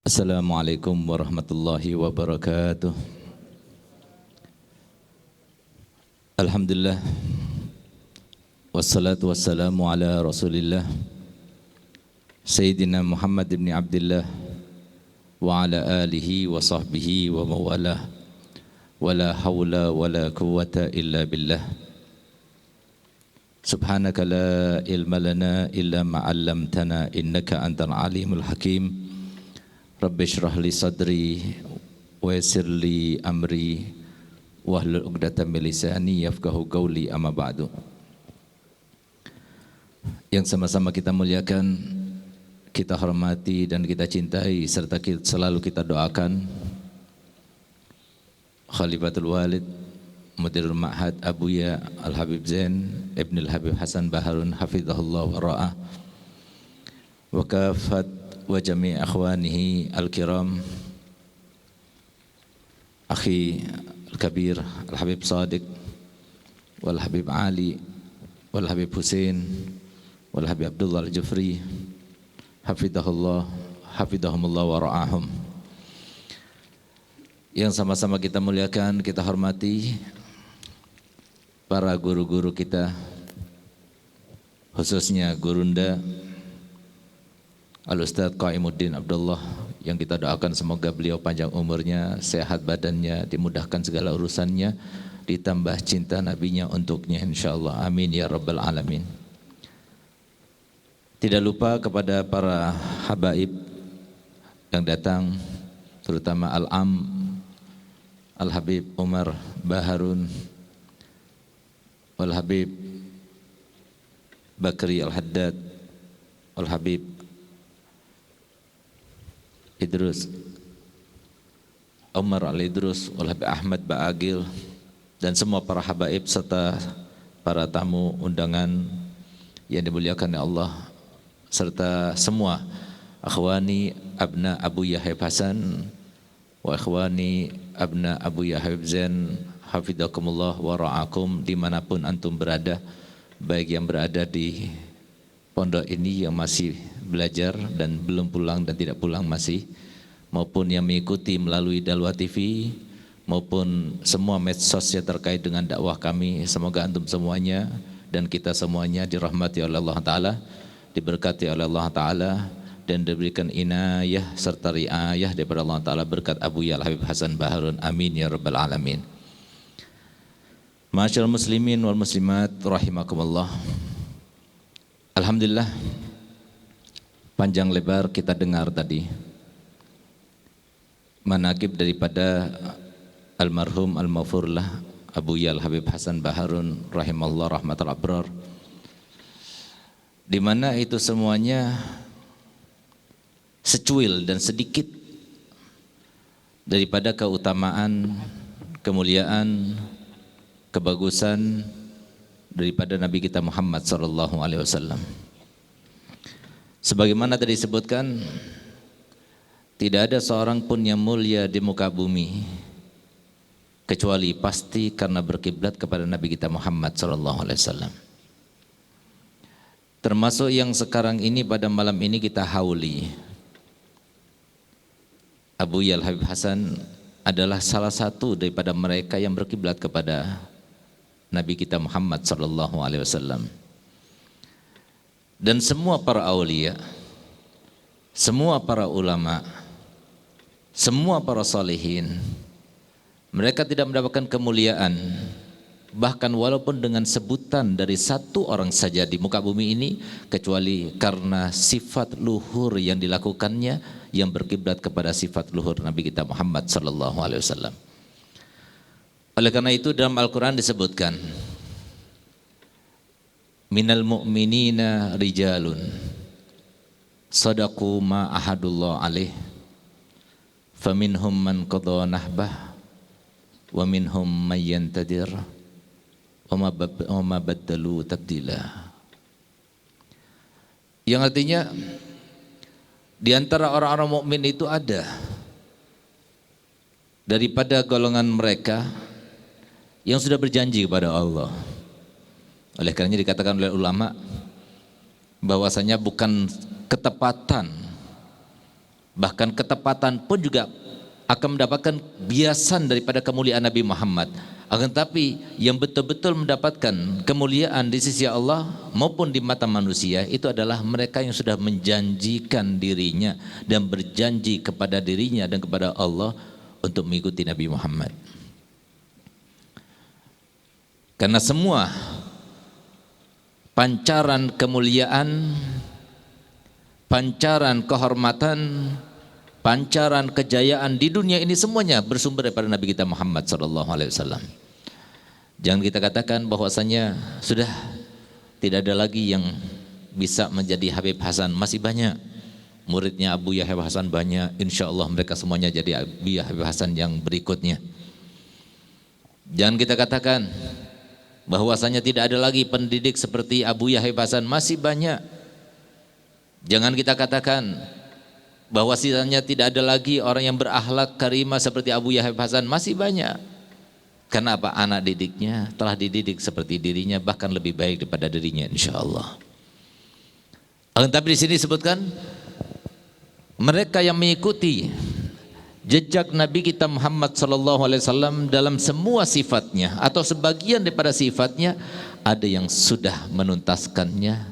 Assalamualaikum warahmatullahi wabarakatuh. Alhamdulillah, wassalatu wassalamu ala rasulillah Sayyidina Muhammad ibn Abdullah wa ala alihi wa sahbihi wa mawalah, wa la hawla wa la quwwata illa billah. Subhanaka la ilma lana illa ma'allamtana innaka antal alimul hakim. Rabbi syrah li sadri wa yassir li amri wahlul 'uqdatam min lisani yafqahu qawli, amma ba'du. Yang sama-sama kita muliakan, kita hormati dan kita cintai serta selalu kita doakan Khalifatul Walid Mudirul Ma'had Abuya Al-Habib Zain Ibn Al-Habib Hasan Baharun hafizahullah wa ra'ah wa kafat wa jami' akhwanihi al-kiram, akhi al-kabir Al-Habib Sadiq wal-Habib Ali wal-Habib Hussein wal-Habib Abdullah Al-Jufri hafizahumullah wa ra'ahum. Yang sama-sama kita muliakan, kita hormati para guru-guru kita, khususnya Gurunda Al-Ustadz Qaimuddin Abdullah, yang kita doakan semoga beliau panjang umurnya, sehat badannya, dimudahkan segala urusannya, ditambah cinta nabinya untuknya insyaallah, amin ya rabbal alamin. Tidak lupa kepada para habaib yang datang, terutama Al-Am Al-Habib Umar Baharun Wal-Habib Bakri Al-Haddad Wal-Habib Idrus Umar Al-Idrus Wal-Habib Ahmad Ba'agil dan semua para habaib serta para tamu undangan yang dimuliakan oleh Allah, serta semua akhwani abna Abu Yahya Hasan wa akhwani abna Abu Yahya Zain hafizakumullah wa ra'akum, dimanapun antum berada, baik yang berada di pondok ini yang masih belajar dan belum pulang dan tidak pulang masih, maupun yang mengikuti melalui Dalwa TV maupun semua medsos yang terkait dengan dakwah kami. Semoga antum semuanya dan kita semuanya dirahmati oleh Allah Ta'ala, diberkati oleh Allah Ta'ala, dan diberikan inayah serta riayah daripada Allah Ta'ala berkat Abu Ya Al-Habib Hasan Baharun, amin ya rabbal alamin. Ma'asyiral muslimin wal muslimat rahimakumullah. Alhamdulillah, panjang lebar kita dengar tadi manaqib daripada almarhum al-maghfurlah Abu Ya Al-Habib Hasan Baharun rahimallah rahmatul abrar, di mana itu semuanya secuil dan sedikit daripada keutamaan, kemuliaan, kebagusan daripada Nabi kita Muhammad sallallahu alaihi wasallam. Sebagaimana tadi disebutkan, tidak ada seorang pun yang mulia di muka bumi kecuali pasti karena berkiblat kepada Nabi kita Muhammad sallallahu alaihi wasallam. Termasuk yang sekarang ini pada malam ini kita hauli, Abu Ya Al-Habib Hasan adalah salah satu daripada mereka yang berkiblat kepada Nabi kita Muhammad sallallahu alaihi wasallam. Dan semua para aulia, semua para ulama, semua para salihin, mereka tidak mendapatkan kemuliaan, bahkan walaupun dengan sebutan dari satu orang saja di muka bumi ini, kecuali karena sifat luhur yang dilakukannya yang berkiblat kepada sifat luhur Nabi kita Muhammad sallallahu alaihi wasallam. Oleh karena itu dalam Al-Quran disebutkan, minal mu'minina rijalun sadaqu ma ahadullah alaih faminhum man qadha nahbah wa minhum man yantadir wa ma baddalu tabdila. Yang artinya di antara orang-orang mukmin itu ada daripada golongan mereka yang sudah berjanji kepada Allah. Oleh karenanya dikatakan oleh ulama bahwasanya bukan ketepatan Bahkan ketepatan pun juga akan mendapatkan biasan daripada kemuliaan Nabi Muhammad. Akan tapi yang betul-betul mendapatkan kemuliaan di sisi Allah maupun di mata manusia itu adalah mereka yang sudah menjanjikan dirinya dan berjanji kepada dirinya dan kepada Allah untuk mengikuti Nabi Muhammad. Karena semua pancaran kemuliaan, pancaran kehormatan, pancaran kejayaan di dunia ini semuanya bersumber daripada Nabi kita Muhammad SAW. Jangan kita katakan bahwasanya sudah tidak ada lagi yang bisa menjadi Habib Hasan. Masih banyak muridnya Abu Yahya Hasan, banyak. Insya Allah mereka semuanya jadi Abu Yahya Hasan yang berikutnya. Jangan kita katakan bahwasanya tidak ada lagi pendidik seperti Abu Yahya Hasan. Masih banyak. Jangan kita katakan bahwasanya tidak ada lagi orang yang berakhlak karimah seperti Abu Yahya Hasan. Masih banyak. Karena apa? Anak didiknya telah dididik seperti dirinya, bahkan lebih baik daripada dirinya, insya Allah. Tapi di sini disebutkan mereka yang mengikuti jejak Nabi kita Muhammad SAW dalam semua sifatnya atau sebagian daripada sifatnya, ada yang sudah menuntaskannya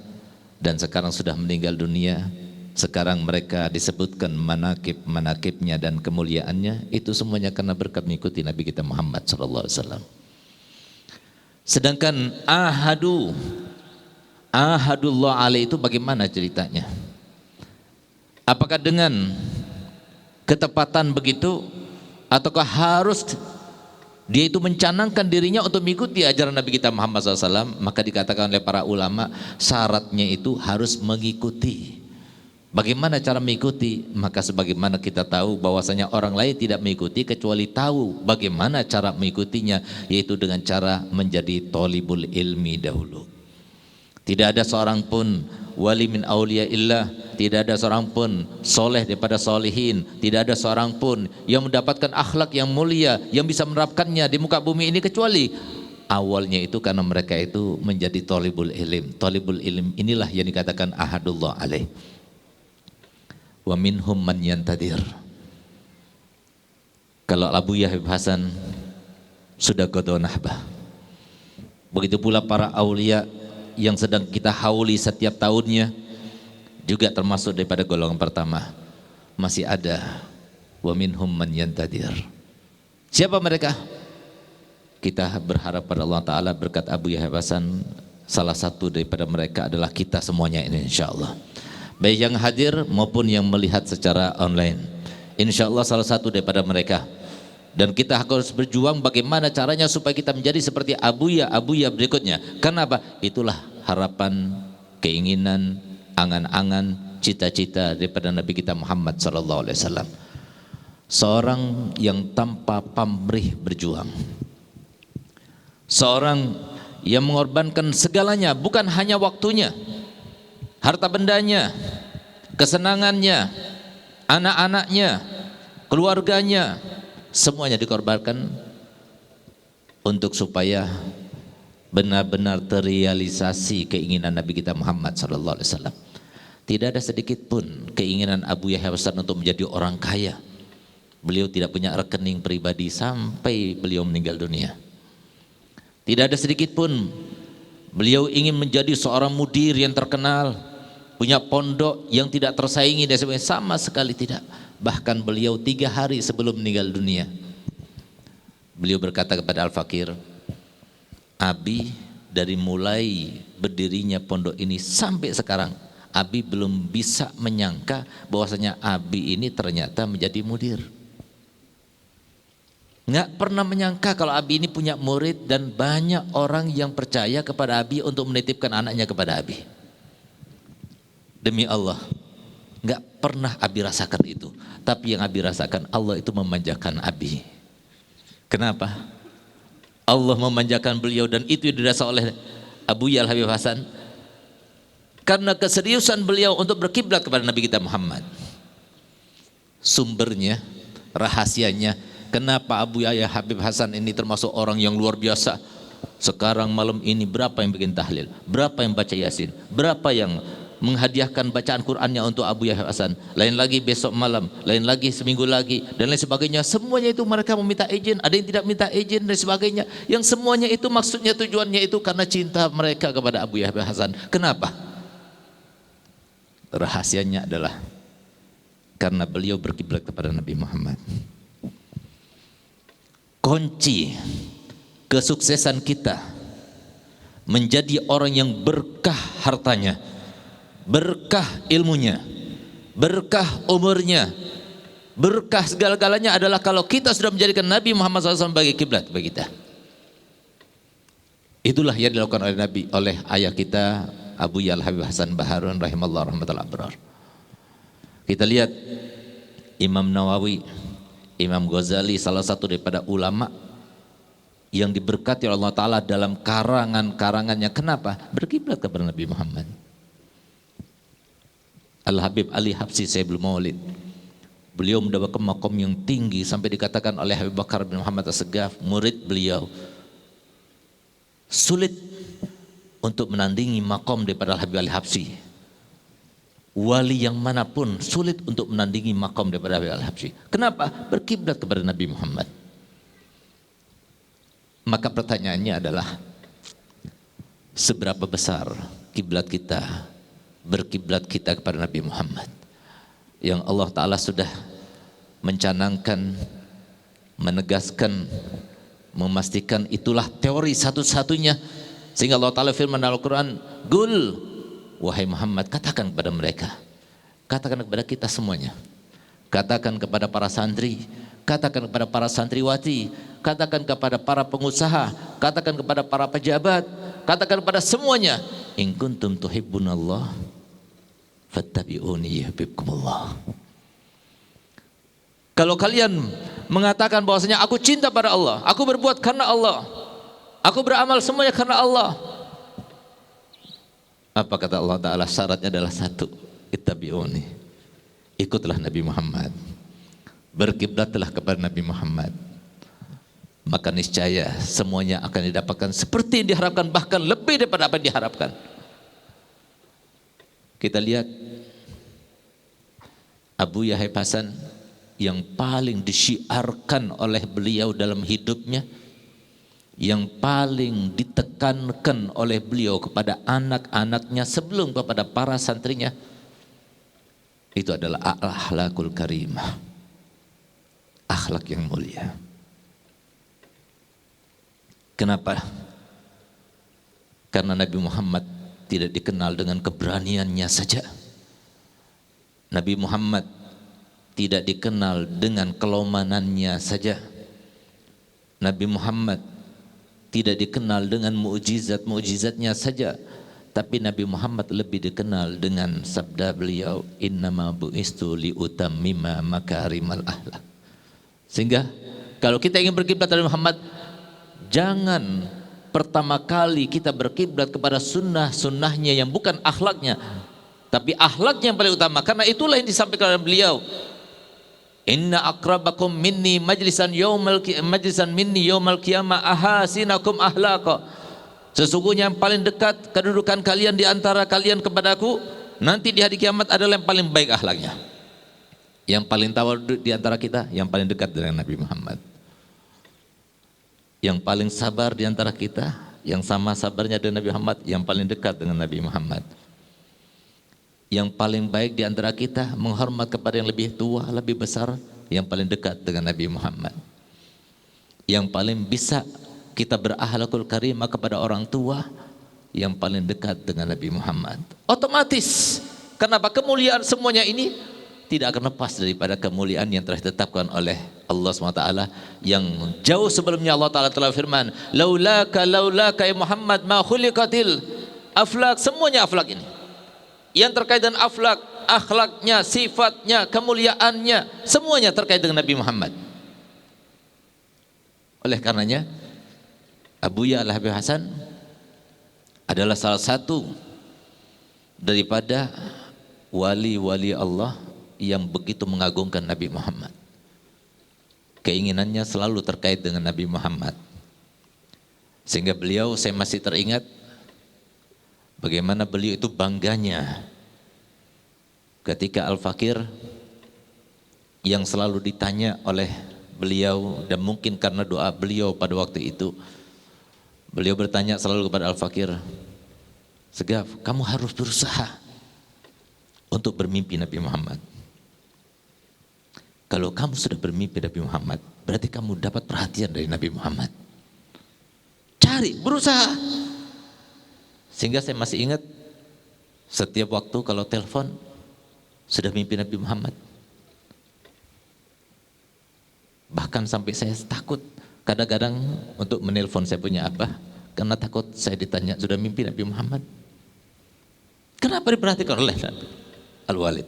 dan sekarang sudah meninggal dunia. Sekarang mereka disebutkan manakib-manakibnya dan kemuliaannya, itu semuanya karena berkat mengikuti Nabi kita Muhammad SAW. Sedangkan ahadullah alaih itu bagaimana ceritanya? Apakah dengan ketepatan begitu, ataukah harus dia itu mencanangkan dirinya untuk mengikuti ajaran Nabi kita Muhammad SAW? Maka dikatakan oleh para ulama, syaratnya itu harus mengikuti. Bagaimana cara mengikuti? Maka sebagaimana kita tahu bahwasanya orang lain tidak mengikuti kecuali tahu bagaimana cara mengikutinya, yaitu dengan cara menjadi thalibul ilmi dahulu. Tidak ada seorang pun wali min auliyaillah, tidak ada seorang pun soleh daripada solihin, tidak ada seorang pun yang mendapatkan akhlak yang mulia yang bisa menerapkannya di muka bumi ini kecuali awalnya itu karena mereka itu menjadi thalibul ilm. Thalibul ilm inilah yang dikatakan ahadullah alaih. Wa minhum man yantadir. Kalau Abu Yahya Hasan sudah qada nahbah, begitu pula para aulia yang sedang kita hauli setiap tahunnya juga termasuk daripada golongan pertama. Masih ada wa minhum man yantadir. Siapa mereka? Kita berharap pada Allah Ta'ala berkat Abu Yahya Hasan, salah satu daripada mereka adalah kita semuanya ini, insyaallah. Baik yang hadir maupun yang melihat secara online, insya Allah salah satu daripada mereka. Dan kita harus berjuang bagaimana caranya supaya kita menjadi seperti Abuya berikutnya. Kenapa? Itulah harapan, keinginan, angan-angan, cita-cita daripada Nabi kita Muhammad SAW. Seorang yang tanpa pamrih berjuang, seorang yang mengorbankan segalanya, bukan hanya waktunya, harta bendanya, kesenangannya, anak-anaknya, keluarganya, semuanya dikorbankan untuk supaya benar-benar terrealisasi keinginan Nabi kita Muhammad SAW. Tidak ada sedikit pun keinginan Abu Yahya Hasan untuk menjadi orang kaya. Beliau tidak punya rekening pribadi sampai beliau meninggal dunia. Tidak ada sedikit pun beliau ingin menjadi seorang mudir yang terkenal, punya pondok yang tidak tersaingi dan sebagainya, sama sekali tidak. Bahkan beliau 3 hari sebelum meninggal dunia, beliau berkata kepada Al-Fakir, Abi, dari mulai berdirinya pondok ini sampai sekarang, Abi belum bisa menyangka bahwasanya Abi ini ternyata menjadi mudir. Nggak pernah menyangka kalau Abi ini punya murid dan banyak orang yang percaya kepada Abi untuk menitipkan anaknya kepada Abi. Demi Allah, nggak pernah Abi rasakan itu. Tapi yang Abi rasakan, Allah itu memanjakan Abi. Kenapa? Allah memanjakan beliau dan itu dirasa oleh Abu Yahya Habib Hasan karena keseriusan beliau untuk berkiblat kepada Nabi kita Muhammad. Sumbernya, rahasianya, kenapa Abu Yahya Habib Hasan ini termasuk orang yang luar biasa. Sekarang malam ini berapa yang bikin tahlil, berapa yang baca yasin, berapa yang menghadiahkan bacaan Qur'annya untuk Abu Yahya Hasan, lain lagi besok malam, lain lagi seminggu lagi, dan lain sebagainya. Semuanya itu mereka meminta izin, ada yang tidak minta izin dan sebagainya. Yang semuanya itu maksudnya, tujuannya itu karena cinta mereka kepada Abu Yahya Hasan. Kenapa? Rahasianya adalah karena beliau berkiblat kepada Nabi Muhammad. Kunci kesuksesan kita menjadi orang yang berkah hartanya, berkah ilmunya, berkah umurnya, berkah segala-galanya adalah kalau kita sudah menjadikan Nabi Muhammad SAW sebagai kiblat bagi kita. Itulah yang dilakukan oleh Nabi, oleh ayah kita Abu Yahya Habib Hasan Baharun rahimallahu rahmatal abrar. Kita lihat Imam Nawawi, Imam Ghazali, salah satu daripada ulama yang diberkati oleh Allah Ta'ala dalam karangan-karangannya. Kenapa? Berkiblat kepada Nabi Muhammad. Al-Habib Ali Habsyi Sayyidul Maulid, beliau mendapatkan makom yang tinggi sampai dikatakan oleh Habib Bakar bin Muhammad As-Segaf, murid beliau, sulit untuk menandingi makom daripada Al-Habib Ali Habsyi. Wali yang manapun sulit untuk menandingi makom daripada Habib Ali Habsyi. Kenapa? Berkiblat kepada Nabi Muhammad. Maka pertanyaannya adalah, seberapa besar kiblat kita, berkiblat kita kepada Nabi Muhammad yang Allah Ta'ala sudah mencanangkan, menegaskan, memastikan itulah teori satu-satunya, sehingga Allah Ta'ala firman dalam Al-Quran, Qul, wahai Muhammad, katakan kepada mereka, katakan kepada kita semuanya, katakan kepada para santri, katakan kepada para santriwati, katakan kepada para pengusaha, katakan kepada para pejabat, katakan kepada semuanya, in kuntum tuhibbunallah fattabi'uni yuhibbukumullah. Kalau kalian mengatakan bahwasanya aku cinta pada Allah, aku berbuat karena Allah, aku beramal semuanya karena Allah, apa kata Allah Ta'ala? Syaratnya adalah satu, ittabi'uni, ikutlah Nabi Muhammad, berkiblatlah kepada Nabi Muhammad, maka niscaya semuanya akan didapatkan seperti yang diharapkan, bahkan lebih daripada apa yang diharapkan. Kita lihat Abu Yahya Hasan yang paling disyiarkan oleh beliau dalam hidupnya, yang paling ditekankan oleh beliau kepada anak-anaknya sebelum kepada para santrinya, itu adalah akhlakul karimah, akhlak yang mulia. Kenapa? Karena Nabi Muhammad tidak dikenal dengan keberaniannya saja. Nabi Muhammad tidak dikenal dengan kelomanannya saja. Nabi Muhammad tidak dikenal dengan mukjizat-mukjizatnya saja. Tapi Nabi Muhammad lebih dikenal dengan sabda beliau, innama bu'istu liutammima makarimal akhlak. Sehingga kalau kita ingin berkiblat kepada Muhammad, jangan pertama kali kita berkiblat kepada sunnahnya yang bukan akhlaknya, tapi akhlaknya yang paling utama. Karena itulah yang disampaikan oleh beliau, inna akrabakum minni majlisan minni yaumal qiyamah ahasinakum ahlaqa. Sesungguhnya yang paling dekat kedudukan kalian di antara kalian kepadaku nanti di hari kiamat adalah yang paling baik akhlaknya. Yang paling tawadhu di antara kita yang paling dekat dengan Nabi Muhammad. Yang paling sabar di antara kita, yang sama sabarnya dengan Nabi Muhammad, yang paling dekat dengan Nabi Muhammad. Yang paling baik di antara kita, menghormat kepada yang lebih tua, lebih besar, yang paling dekat dengan Nabi Muhammad. Yang paling bisa kita berakhlakul karimah kepada orang tua, yang paling dekat dengan Nabi Muhammad. Otomatis, kenapa kemuliaan semuanya ini tidak akan lepas daripada kemuliaan yang telah ditetapkan oleh Allah SWT, yang jauh sebelumnya Allah Ta'ala telah firman, laulaka ya Muhammad ma khuliqatil aflak. Semuanya aflak ini yang terkait dengan aflak, akhlaknya, sifatnya, kemuliaannya, semuanya terkait dengan Nabi Muhammad. Oleh karenanya Abu Yahya Habib Hasan adalah salah satu daripada wali-wali Allah yang begitu mengagungkan Nabi Muhammad. Keinginannya selalu terkait dengan Nabi Muhammad. Sehingga beliau, saya masih teringat bagaimana beliau itu bangganya ketika Al-Fakir yang selalu ditanya oleh beliau, dan mungkin karena doa beliau pada waktu itu, beliau bertanya selalu kepada Al-Fakir, Segaf, kamu harus berusaha untuk bermimpi Nabi Muhammad. Kalau kamu sudah bermimpi Nabi Muhammad, berarti kamu dapat perhatian dari Nabi Muhammad. Cari, berusaha. Sehingga saya masih ingat, setiap waktu kalau telepon, sudah mimpi Nabi Muhammad. Bahkan sampai saya takut kadang-kadang untuk menelpon saya punya abah, karena takut saya ditanya sudah mimpi Nabi Muhammad. Kenapa diperhatikan oleh Al-Walid?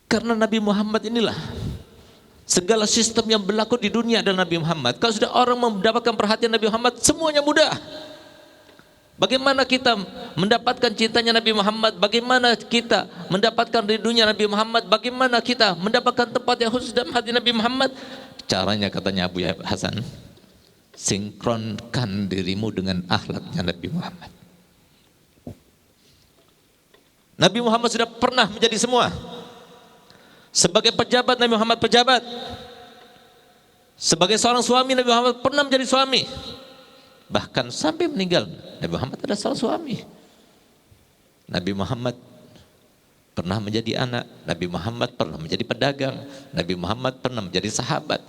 Karena Nabi Muhammad inilah segala sistem yang berlaku di dunia adalah Nabi Muhammad. Kalau sudah orang mendapatkan perhatian Nabi Muhammad, semuanya mudah. Bagaimana kita mendapatkan cintanya Nabi Muhammad? Bagaimana kita mendapatkan ridhonya Nabi Muhammad? Bagaimana kita mendapatkan tempat yang khusus dalam hati Nabi Muhammad? Caranya, katanya Abu Hasan, sinkronkan dirimu dengan akhlaknya Nabi Muhammad. Nabi Muhammad sudah pernah menjadi semua. Sebagai pejabat, Nabi Muhammad pejabat. Sebagai seorang suami, Nabi Muhammad pernah menjadi suami. Bahkan sampai meninggal, Nabi Muhammad adalah seorang suami. Nabi Muhammad pernah menjadi anak, Nabi Muhammad pernah menjadi pedagang, Nabi Muhammad pernah menjadi sahabat,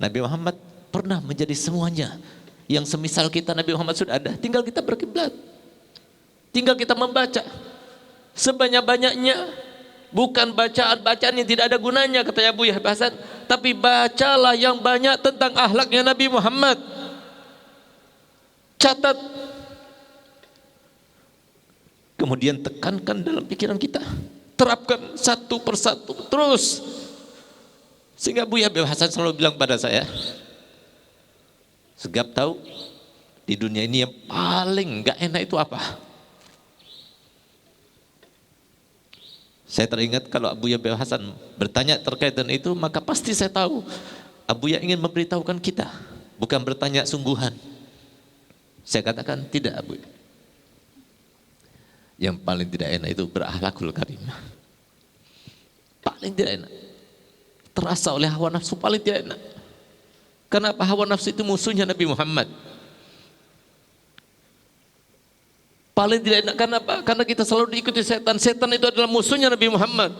Nabi Muhammad pernah menjadi semuanya. Yang semisal kita, Nabi Muhammad sudah ada, tinggal kita berkiblat, tinggal kita membaca sebanyak-banyaknya. Bukan bacaan-bacaan yang tidak ada gunanya, kata Abu Hasan, tapi bacalah yang banyak tentang akhlaknya Nabi Muhammad. Catat, kemudian tekankan dalam pikiran kita, terapkan satu persatu terus. Sehingga Abu Hasan selalu bilang pada saya, Segaf tahu di dunia ini yang paling gak enak itu apa? Saya teringat kalau Abu Hasan bertanya terkait dengan itu, maka pasti saya tahu Abu ingin memberitahukan kita, bukan bertanya sungguhan. Saya katakan tidak, Abu. Yang paling tidak enak itu berakhlakul karimah. Paling tidak enak. Terasa oleh hawa nafsu, paling tidak enak. Kenapa? Hawa nafsu itu musuhnya Nabi Muhammad. Paling tidak enak, kenapa? Karena kita selalu diikuti setan. Setan itu adalah musuhnya Nabi Muhammad.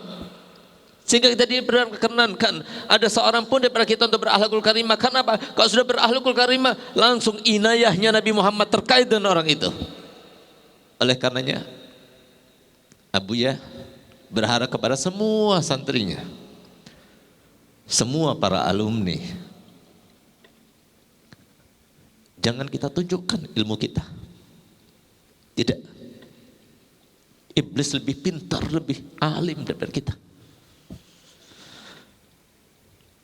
Sehingga kita diperkenankan ada seorang pun daripada kita untuk berakhlakul karimah. Kenapa? Kalau sudah berakhlakul karimah, langsung inayahnya Nabi Muhammad terkait dengan orang itu. Oleh karenanya, Abu berharap kepada semua santrinya, semua para alumni, jangan kita tunjukkan ilmu kita. Tidak. Iblis lebih pintar, lebih alim daripada kita.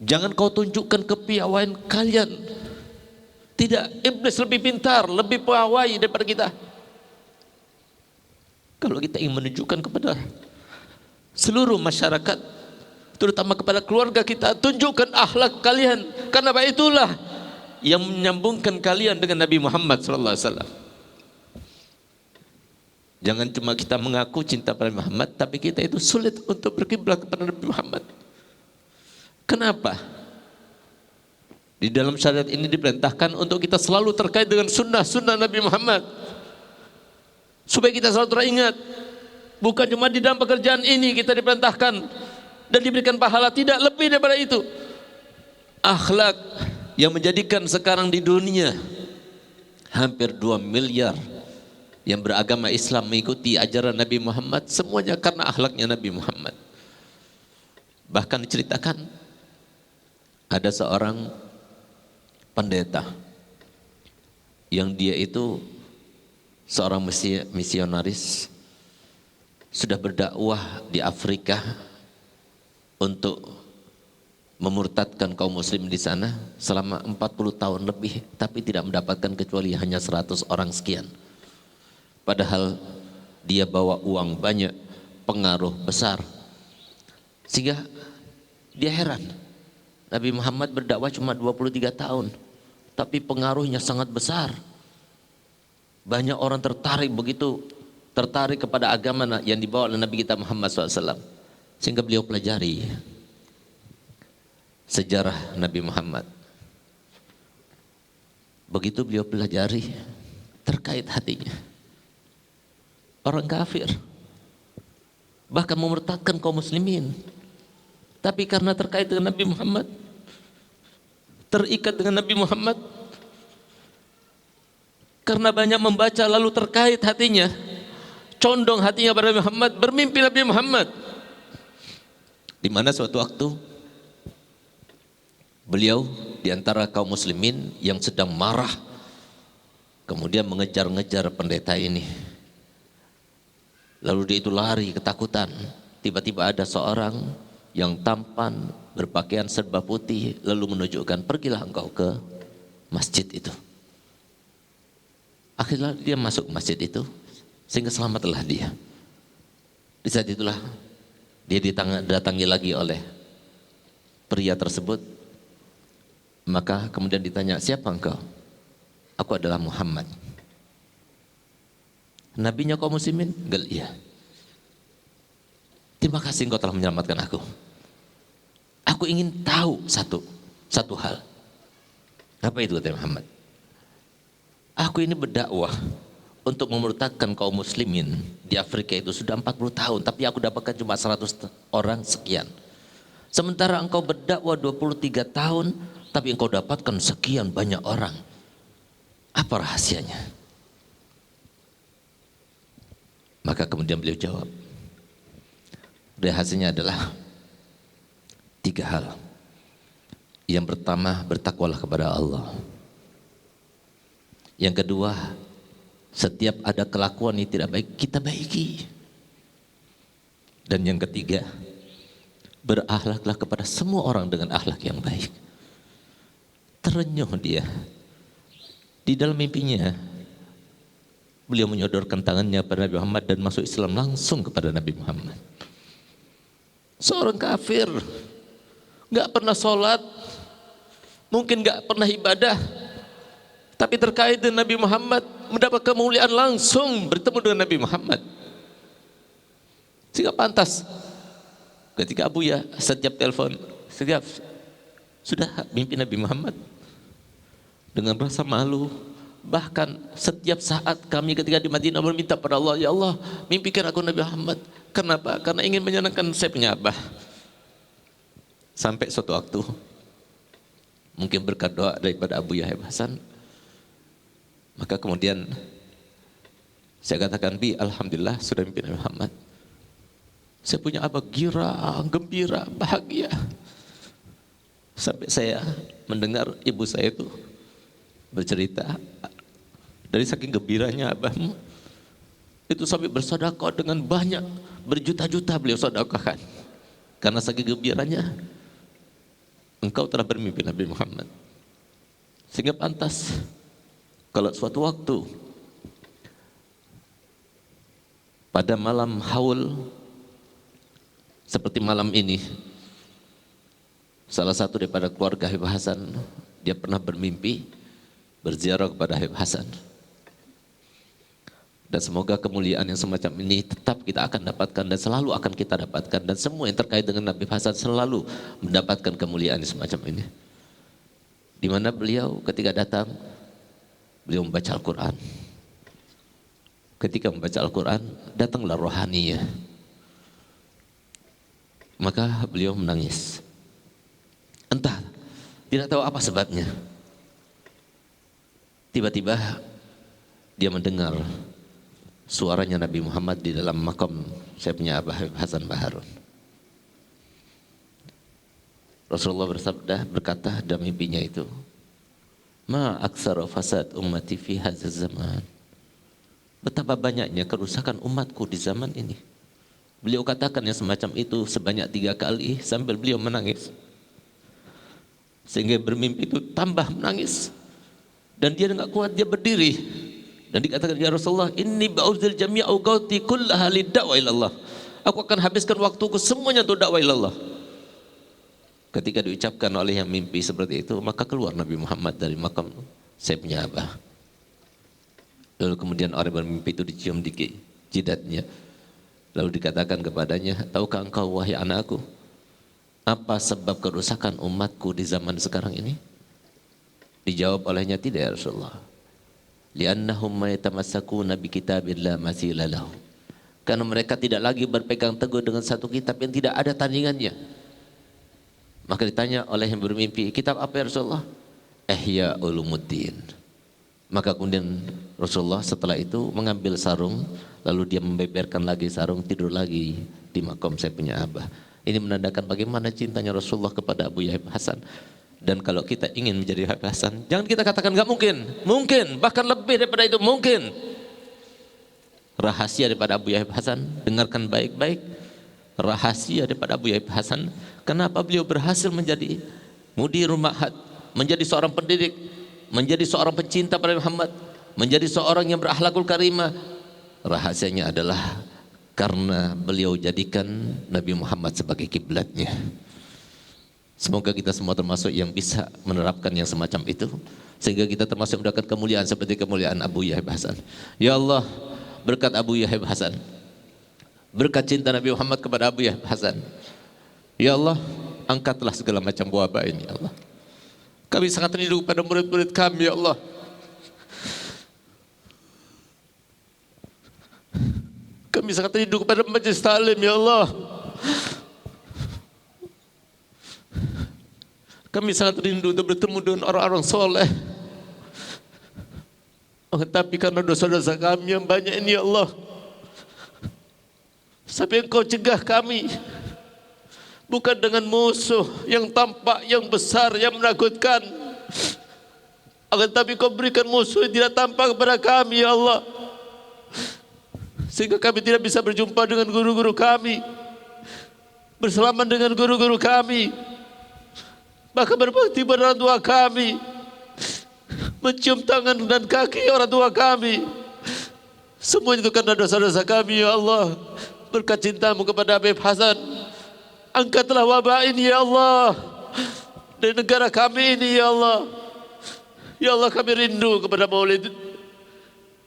Jangan kau tunjukkan kepiawaian kalian. Tidak, iblis lebih pintar, lebih piawai daripada kita. Kalau kita ingin menunjukkan kepada seluruh masyarakat, terutama kepada keluarga kita, tunjukkan akhlak kalian. Karena itulah yang menyambungkan kalian dengan Nabi Muhammad SAW. Jangan cuma kita mengaku cinta pada Muhammad, tapi kita itu sulit untuk berkiblat kepada Nabi Muhammad. Kenapa? Di dalam syariat ini diperintahkan untuk kita selalu terkait dengan sunnah-sunnah Nabi Muhammad. Supaya kita selalu teringat. Bukan cuma di dalam pekerjaan ini kita diperintahkan dan diberikan pahala, tidak, lebih daripada itu. Akhlak yang menjadikan sekarang di dunia hampir 2 miliar yang beragama Islam mengikuti ajaran Nabi Muhammad, semuanya karena akhlaknya Nabi Muhammad. Bahkan diceritakan ada seorang pendeta yang dia itu seorang misionaris, sudah berdakwah di Afrika untuk memurtadkan kaum muslim di sana selama 40 tahun lebih, tapi tidak mendapatkan kecuali hanya 100 orang sekian. Padahal dia bawa uang banyak, pengaruh besar. Sehingga dia heran. Nabi Muhammad berdakwah cuma 23 tahun, tapi pengaruhnya sangat besar. Banyak orang tertarik begitu tertarik kepada agama yang dibawa oleh Nabi kita Muhammad SAW. Sehingga beliau pelajari sejarah Nabi Muhammad. Begitu beliau pelajari terkait hatinya, orang kafir bahkan memurtadkan kaum muslimin, tapi karena terkait dengan Nabi Muhammad, terikat dengan Nabi Muhammad, karena banyak membaca lalu terkait hatinya, condong hatinya pada Nabi Muhammad, bermimpi Nabi Muhammad. Di mana suatu waktu beliau di antara kaum muslimin yang sedang marah, kemudian mengejar-ngejar pendeta ini. Lalu dia itu lari ketakutan. Tiba-tiba ada seorang yang tampan, berpakaian serba putih, lalu menunjukkan, pergilah engkau ke masjid itu. Akhirnya dia masuk masjid itu, sehingga selamatlah dia. Di saat itulah dia didatangi lagi oleh pria tersebut. Maka kemudian ditanya, siapa engkau? Aku adalah Muhammad. Nabinya kaum muslimin? Enggak, iya. Terima kasih engkau telah menyelamatkan aku. Aku ingin tahu satu hal. Apa itu kata Muhammad? Aku ini berdakwah untuk memurtadkan kaum muslimin di Afrika itu sudah 40 tahun, tapi aku dapatkan cuma 100 orang sekian. Sementara engkau berdakwah 23 tahun, tapi engkau dapatkan sekian banyak orang. Apa rahasianya? Maka kemudian beliau jawab, rahasianya adalah 3 hal. Yang pertama, bertakwalah kepada Allah. Yang kedua, setiap ada kelakuan yang tidak baik, kita baiki. Dan yang ketiga, berakhlaklah kepada semua orang dengan akhlak yang baik. Terenyuh dia. Di dalam mimpinya, beliau menyodorkan tangannya pada Nabi Muhammad dan masuk Islam langsung kepada Nabi Muhammad. Seorang kafir, gak pernah sholat, mungkin gak pernah ibadah, tapi terkait dengan Nabi Muhammad, mendapat kemuliaan langsung bertemu dengan Nabi Muhammad. Sehingga pantas ketika Abuya setiap telepon, setiap sudah mimpi Nabi Muhammad, dengan rasa malu. Bahkan setiap saat kami ketika di Madinah meminta pada Allah, ya Allah, mimpikan aku Nabi Muhammad. Kenapa? Karena ingin menyenangkan saya punya abah. Sampai suatu waktu, mungkin berkat doa daripada Abu Yahya Hasan, maka kemudian saya katakan, Bi, alhamdulillah sudah mimpi Nabi Muhammad. Saya punya abah girang, gembira, bahagia. Sampai saya mendengar ibu saya itu bercerita, dari saking gembiranya abahmu itu sampai bersedekah dengan banyak, berjuta-juta beliau sedekahkan. Karena saking gembiranya, engkau telah bermimpi Nabi Muhammad. Sehingga pantas kalau suatu waktu pada malam haul seperti malam ini, salah satu daripada keluarga Habib Hasan, dia pernah bermimpi berziarah kepada Habib Hasan. Dan semoga kemuliaan yang semacam ini tetap kita akan dapatkan dan selalu akan kita dapatkan, dan semua yang terkait dengan Nabi Hasan selalu mendapatkan kemuliaan yang semacam ini. Di mana beliau ketika datang, beliau membaca Al-Quran. Ketika membaca Al-Quran, datanglah rohaninya. Maka beliau menangis. Entah, tidak tahu apa sebabnya. Tiba-tiba dia mendengar suaranya Nabi Muhammad di dalam makam saya punya Abah Hasan Baharun. Rasulullah berkata dalam mimpinya itu, Ma aksara fasad ummati fi hadzal zaman. Betapa banyaknya kerusakan umatku di zaman ini. Beliau katakan yang semacam itu sebanyak 3 kali sambil beliau menangis. Sehingga bermimpi itu tambah menangis. Dan dia enggak kuat, dia berdiri. Dan dikatakan, ya Rasulullah, inni ba'udzil jami'a awqati kullaha lid-da'wa ilallah. Aku akan habiskan waktuku semuanya untuk dakwah ilallah. Ketika diucapkan oleh yang mimpi seperti itu, maka keluar Nabi Muhammad dari makam saya punya abah. Lalu kemudian orang bermimpi itu dicium di jidatnya. Lalu dikatakan kepadanya, tahukah engkau wahai anakku, apa sebab kerusakan umatku di zaman sekarang ini? Dijawab olehnya, tidak ya Rasulullah. Li'annahum mayatamassakuna bi kitabillah mathila lahu. Karena mereka tidak lagi berpegang teguh dengan satu kitab yang tidak ada tandingannya. Maka ditanya oleh yang bermimpi, kitab apa ya Rasulullah? Ihya Ulumuddin. Maka kemudian Rasulullah setelah itu mengambil sarung, lalu dia membeberkan lagi sarung, tidur lagi di makom saya punya abah. Ini menandakan bagaimana cintanya Rasulullah kepada Abu Yahya Hasan. Dan kalau kita ingin menjadi Habib Hasan, jangan kita katakan nggak mungkin, mungkin, bahkan lebih daripada itu mungkin. Rahasia daripada Abu Yahya Hasan, dengarkan baik-baik. Rahasia daripada Abu Yahya Hasan, kenapa beliau berhasil menjadi mudirul ma'had, menjadi seorang pendidik, menjadi seorang pencinta pada Muhammad, menjadi seorang yang berakhlakul karimah. Rahasianya adalah karena beliau jadikan Nabi Muhammad sebagai kiblatnya. Semoga kita semua termasuk yang bisa menerapkan yang semacam itu, sehingga kita termasuk mendapat kemuliaan seperti kemuliaan Abu Yahya Hasan. Ya Allah, berkat Abu Yahya Hasan, berkat cinta Nabi Muhammad kepada Abu Yahya Hasan, ya Allah, angkatlah segala macam wabah ini ya Allah. Kami sangat rindu pada murid-murid kami ya Allah. Kami sangat rindu kepada majelis taklim ya Allah. Kami sangat rindu untuk bertemu dengan orang-orang soleh. Tapi karena dosa-dosa kami yang banyak ini ya Allah, sampai Engkau cegah kami, bukan dengan musuh yang tampak, yang besar, yang menakutkan, akan tapi Kau berikan musuh yang tidak tampak kepada kami ya Allah, sehingga kami tidak bisa berjumpa dengan guru-guru kami, bersalaman dengan guru-guru kami, bahkan berbakti pada orang tua kami, mencium tangan dan kaki orang tua kami. Semua itu karena dosa-dosa kami ya Allah. Berkat cintamu kepada Habib Hasan, angkatlah wabah ini ya Allah dari negara kami ini ya Allah. Ya Allah, kami rindu kepada maulid,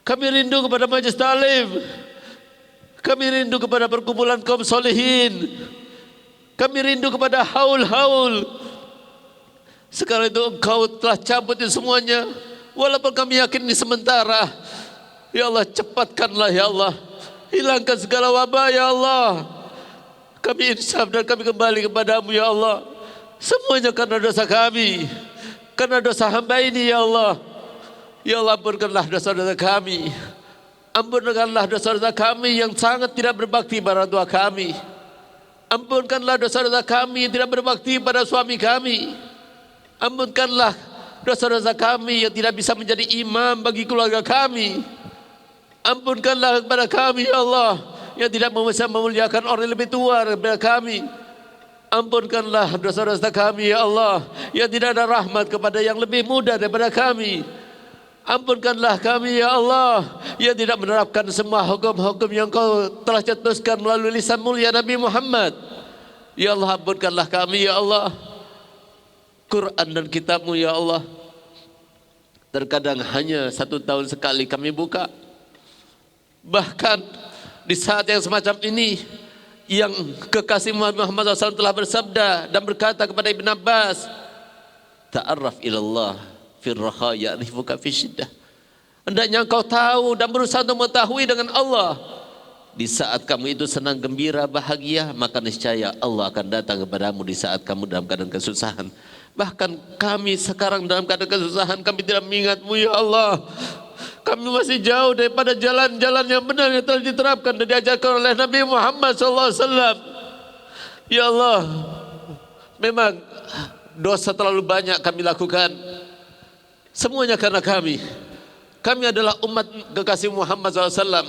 kami rindu kepada majelis taklim, kami rindu kepada perkumpulan kaum solehin, kami rindu kepada haul-haul. Sekarang itu Engkau telah cabut itu semuanya, walaupun kami yakin ini sementara. Ya Allah, cepatkanlah ya Allah, hilangkan segala wabah ya Allah. Kami insaf dan kami kembali kepadamu ya Allah. Semuanya karena dosa kami, karena dosa hamba ini ya Allah. Ya Allah, ampunkanlah dosa-dosa kami, ampunkanlah dosa-dosa kami yang sangat tidak berbakti pada tua kami, ampunkanlah dosa-dosa kami yang tidak berbakti pada suami kami, ampunkanlah dosa-dosa kami yang tidak bisa menjadi imam bagi keluarga kami, ampunkanlah kepada kami ya Allah yang tidak bisa memuliakan orang yang lebih tua daripada kami, ampunkanlah dosa-dosa kami ya Allah yang tidak ada rahmat kepada yang lebih muda daripada kami, ampunkanlah kami ya Allah yang tidak menerapkan semua hukum-hukum yang Kau telah cetuskan melalui lisan mulia Nabi Muhammad. Ya Allah, ampunkanlah kami ya Allah. Quran dan kitabmu ya Allah, terkadang hanya 1 tahun sekali kami buka. Bahkan di saat yang semacam ini, yang kekasih Muhammad SAW telah bersabda dan berkata kepada Ibn Abbas, ta'arraf ilallah fir raha ya'rifuka fi syiddah. Hendaknya engkau tahu dan berusaha untuk mengetahui dengan Allah. Di saat kamu itu senang, gembira, bahagia, maka niscaya Allah akan datang kepadamu di saat kamu dalam keadaan kesusahan. Bahkan kami sekarang dalam keadaan kesusahan, kami tidak mengingatmu ya Allah. Kami masih jauh daripada jalan-jalan yang benar yang telah diterapkan dan diajarkan oleh Nabi Muhammad SAW. Ya Allah, memang dosa terlalu banyak kami lakukan. Semuanya karena kami. Kami adalah umat kekasih Muhammad SAW.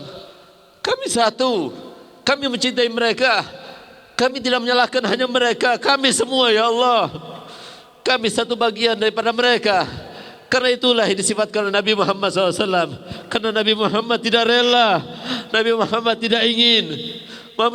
Kami satu. Kami mencintai mereka. Kami tidak menyalahkan hanya mereka, kami semua ya Allah. Kami satu bagian daripada mereka. Karena itulah yang disifatkan oleh Nabi Muhammad SAW. Karena Nabi Muhammad tidak rela, Nabi Muhammad tidak ingin,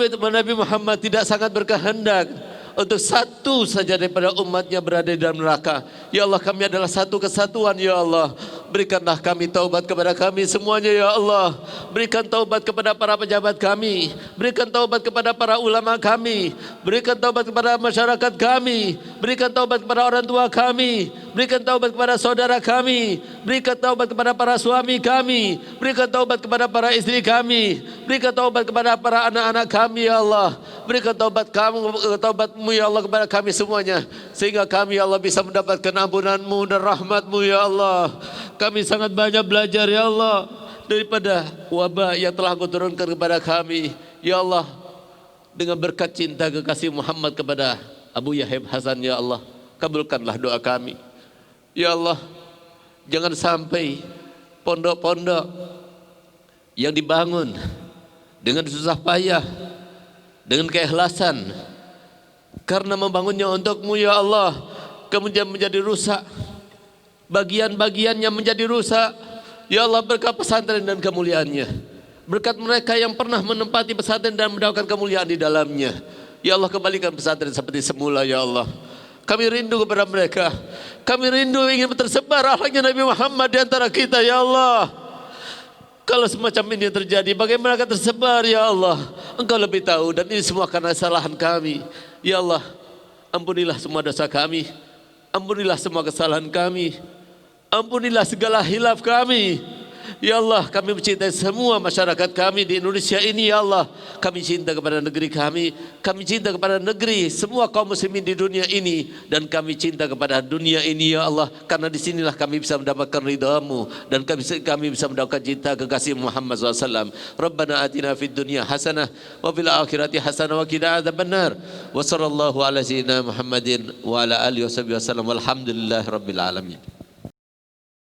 Nabi Muhammad tidak sangat berkehendak untuk satu saja daripada umatnya berada di dalam neraka. Ya Allah, kami adalah satu kesatuan ya Allah. berikanlah kami taubat kepada kami semuanya ya Allah. Berikan taubat kepada para pejabat kami, berikan taubat kepada para ulama kami, berikan taubat kepada masyarakat kami, berikan taubat kepada orang tua kami, berikan taubat kepada saudara kami, berikan taubat kepada para suami kami, berikan taubat kepada para istri kami, berikan taubat kepada para anak-anak kami ya Allah. Berikan taubat-Mu ya Allah kepada kami semuanya, sehingga kami ya Allah bisa mendapatkan ampunan-Mu dan rahmat-Mu ya Allah. Kami sangat banyak belajar ya Allah daripada wabah yang telah Engkau turunkan kepada kami ya Allah. Dengan berkat cinta kekasih Muhammad kepada Abu Yahib Hasan ya Allah, kabulkanlah doa kami ya Allah. Jangan sampai pondok-pondok yang dibangun dengan susah payah, dengan keikhlasan, karena membangunnya untuk-Mu ya Allah, kemudian menjadi rusak, bagian-bagiannya menjadi rusak ya Allah. Berkat pesantren dan kemuliaannya, berkat mereka yang pernah menempati pesantren dan mendapatkan kemuliaan di dalamnya ya Allah, kembalikan pesantren seperti semula ya Allah. Kami rindu kepada mereka, kami rindu ingin tersebar akhlaknya Nabi Muhammad di antara kita ya Allah. Kalau semacam ini terjadi, bagaimana akan tersebar ya Allah? Engkau lebih tahu, dan ini semua karena kesalahan kami ya Allah. Ampunilah semua dosa kami, ampunilah semua kesalahan kami, ampunilah segala hilaf kami ya Allah. Kami mencintai semua masyarakat kami di Indonesia ini ya Allah. Kami cinta kepada negeri kami cinta kepada negeri semua kaum muslimin di dunia ini, dan kami cinta kepada dunia ini ya Allah, karena disinilah kami bisa mendapatkan ridha-Mu, dan kami bisa mendapatkan cinta kekasih Muhammad SAW. Rabbana atina fid dunya hasanah wa fil akhirati hasanah wa qina adzabannar. Wa sallallahu ala sayyidina Muhammadin wa ala alihi wasallam. Walhamdulillahi rabbil alamin.